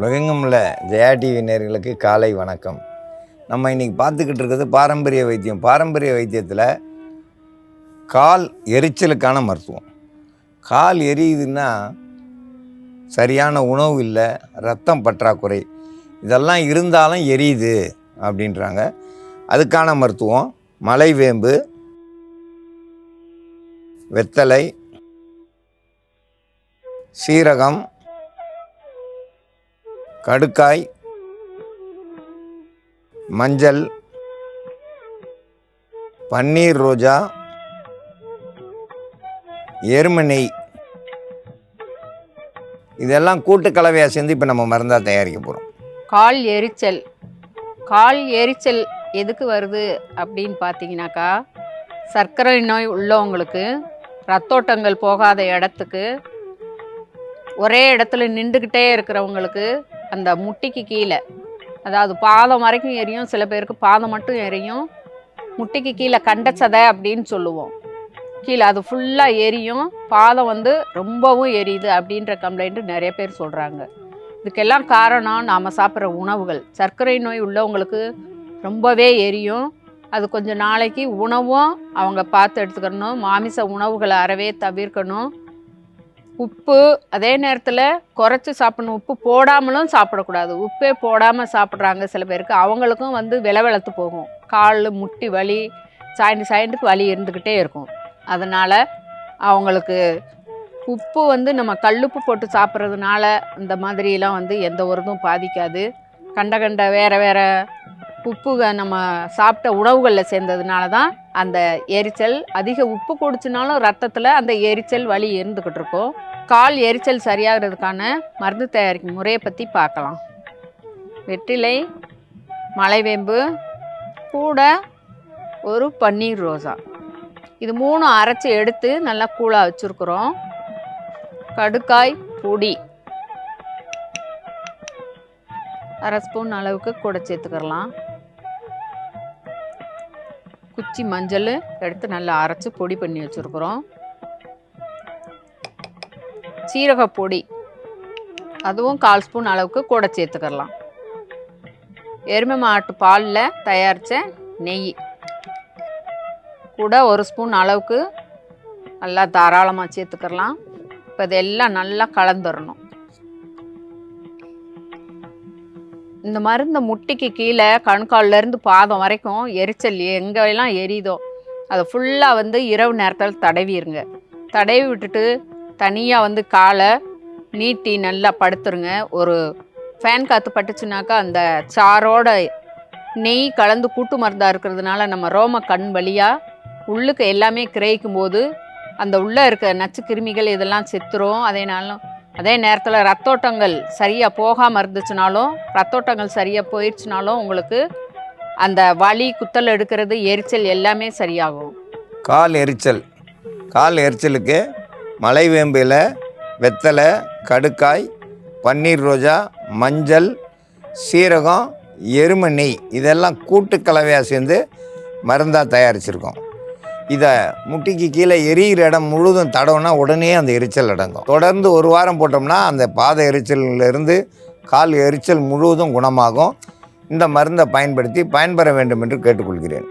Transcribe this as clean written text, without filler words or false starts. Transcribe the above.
உலகெங்கும் உள்ள ஜெயா டிவி நேயர்களுக்கு காலை வணக்கம். நம்ம இன்றைக்கி பார்த்துக்கிட்டு இருக்கிறது பாரம்பரிய வைத்தியம். பாரம்பரிய வைத்தியத்தில் கால் எரிச்சலுக்கான மருத்துவம். கால் எரியுதுன்னா சரியான உணவு இல்லை, ரத்தம் பற்றாக்குறை, இதெல்லாம் இருந்தாலும் எரியுது அப்படின்றாங்க. அதுக்கான மருத்துவம் மலைவேம்பு, வெத்தலை, சீரகம், கடுக்காய், மஞ்சள், பன்னீர் ரோஜா, எருமை நெய், இதெல்லாம் கூட்டு கலவையாக சேர்ந்து இப்போ நம்ம மருந்தாக தயாரிக்க போகிறோம். கால் எரிச்சல் எதுக்கு வருது அப்படின்னு பார்த்தீங்கன்னாக்கா, சர்க்கரை நோய் உள்ளவங்களுக்கு, ரத்தோட்டங்கள் போகாத இடத்துக்கு, ஒரே இடத்துல நின்றுக்கிட்டே இருக்கிறவங்களுக்கு, அந்த முட்டிக்கு கீழே, அதாவது பாதம் வரைக்கும் எரியும், சில பேருக்கு பாதம் மட்டும் எரியும், முட்டிக்கு கீழே கண்டச்சதை அப்படின்னு சொல்லுவோம், கீழே அது ஃபுல்லாக எரியும், பாதம் ரொம்பவும் எரியுது அப்படின்ற கம்ப்ளைண்ட்டு நிறைய பேர் சொல்கிறாங்க. இதுக்கெல்லாம் காரணம் நாம் சாப்பிட்ற உணவுகள். சர்க்கரை நோய் உள்ளவங்களுக்கு ரொம்பவே எரியும். அது கொஞ்சம் நாளைக்கு உணவும் அவங்க பார்த்து எடுத்துக்கணும். மாமிச உணவுகளை அறவே தவிர்க்கணும். உப்பு அதே நேரத்தில் குறைச்சி சாப்பிடணும். உப்பு போடாமலும் சாப்பிடக்கூடாது. உப்பே போடாமல் சாப்பிட்றாங்க சில பேருக்கு, அவங்களுக்கும் விளவெளத்து போகும். கால் முட்டி வலி, சாய்ந்துக்கு வலி இருந்துக்கிட்டே இருக்கும். அதனால் அவங்களுக்கு உப்பு நம்ம கல்லுப்பு போட்டு சாப்பிட்றதுனால இந்த மாதிரிலாம் எந்த ஒரு இதுவும் பாதிக்காது. கண்ட வேறு உப்பு நம்ம சாப்பிட்ட உணவுகளில் சேர்ந்ததுனால தான் அந்த எரிச்சல். அதிக உப்பு குடிச்சினாலும் ரத்தத்தில் அந்த எரிச்சல் வலி இருந்துக்கிட்டு இருக்கும். கால் எரிச்சல் சரியாகிறதுக்கான மருந்து தயாரிக்கும் முறையை பற்றி பார்க்கலாம். வெற்றிலை, மலைவேம்பு, கூட ஒரு பன்னீர் ரோஜா, இது 3 அரைச்சி எடுத்து நல்லா கூழாக வச்சுருக்குறோம். கடுக்காய் பொடி 1/2 ஸ்பூன் அளவுக்கு கூட சேர்த்துக்கிறலாம். குச்சி மஞ்சள் எடுத்து நல்லா அரைச்சி பொடி பண்ணி வச்சுருக்குறோம். சீரக பொடி அதுவும் 1/4 ஸ்பூன் அளவுக்கு கூட சேர்த்துக்கலாம். எருமை மாட்டு பாலில் தயாரித்த நெய் கூட 1 ஸ்பூன் அளவுக்கு நல்லா தாராளமாக சேர்த்துக்கலாம். இப்போ இதெல்லாம் நல்லா கலந்துடணும். இந்த மருந்து முட்டிக்கு கீழே கணுக்கால்லேருந்து பாதம் வரைக்கும் எரிச்சல் எங்கெல்லாம் எரியுதோ அதை ஃபுல்லாக இரவு நேரத்தில் தடவிடுங்க. தடவி விட்டுட்டு தனியாக காலை நீட்டி நல்லா படுத்துருங்க. ஒரு ஃபேன் காற்று பட்டுச்சுனாக்கா அந்த சாரோட நெய் கலந்து கூட்டு மருந்தாக இருக்கிறதுனால நம்ம ரோம கண் வழியாக உள்ளுக்கு எல்லாமே கிரகிக்கும் போது அந்த உள்ளே இருக்க நச்சு கிருமிகள் இதெல்லாம் செத்துரும். அதே நேரத்தில் ரத்தோட்டங்கள் சரியாக போகாமல் இருந்துச்சுனாலும், ரத்தோட்டங்கள் சரியாக போயிடுச்சுனாலும் உங்களுக்கு அந்த வலி, குத்தல் எடுக்கிறது, எரிச்சல் எல்லாமே சரியாகும். கால் எரிச்சலுக்கு மலைவேம்பில், வெத்தலை, கடுக்காய், பன்னீர் ரோஜா, மஞ்சள், சீரகம், எருமை நெய், இதெல்லாம் கூட்டு கலவையாக சேர்ந்து மருந்தாக தயாரிச்சிருக்கோம். இதை முட்டிக்கு கீழே எரியிற இடம் முழுதும் தடவுனா உடனே அந்த எரிச்சல் அடங்கும். தொடர்ந்து 1 வாரம் போட்டோம்னா அந்த பாத எரிச்சலிலிருந்து கால் எரிச்சல் முழுவதும் குணமாகும். இந்த மருந்தை பயன்படுத்தி பயன்பெற வேண்டும் என்று கேட்டுக்கொள்கிறேன்.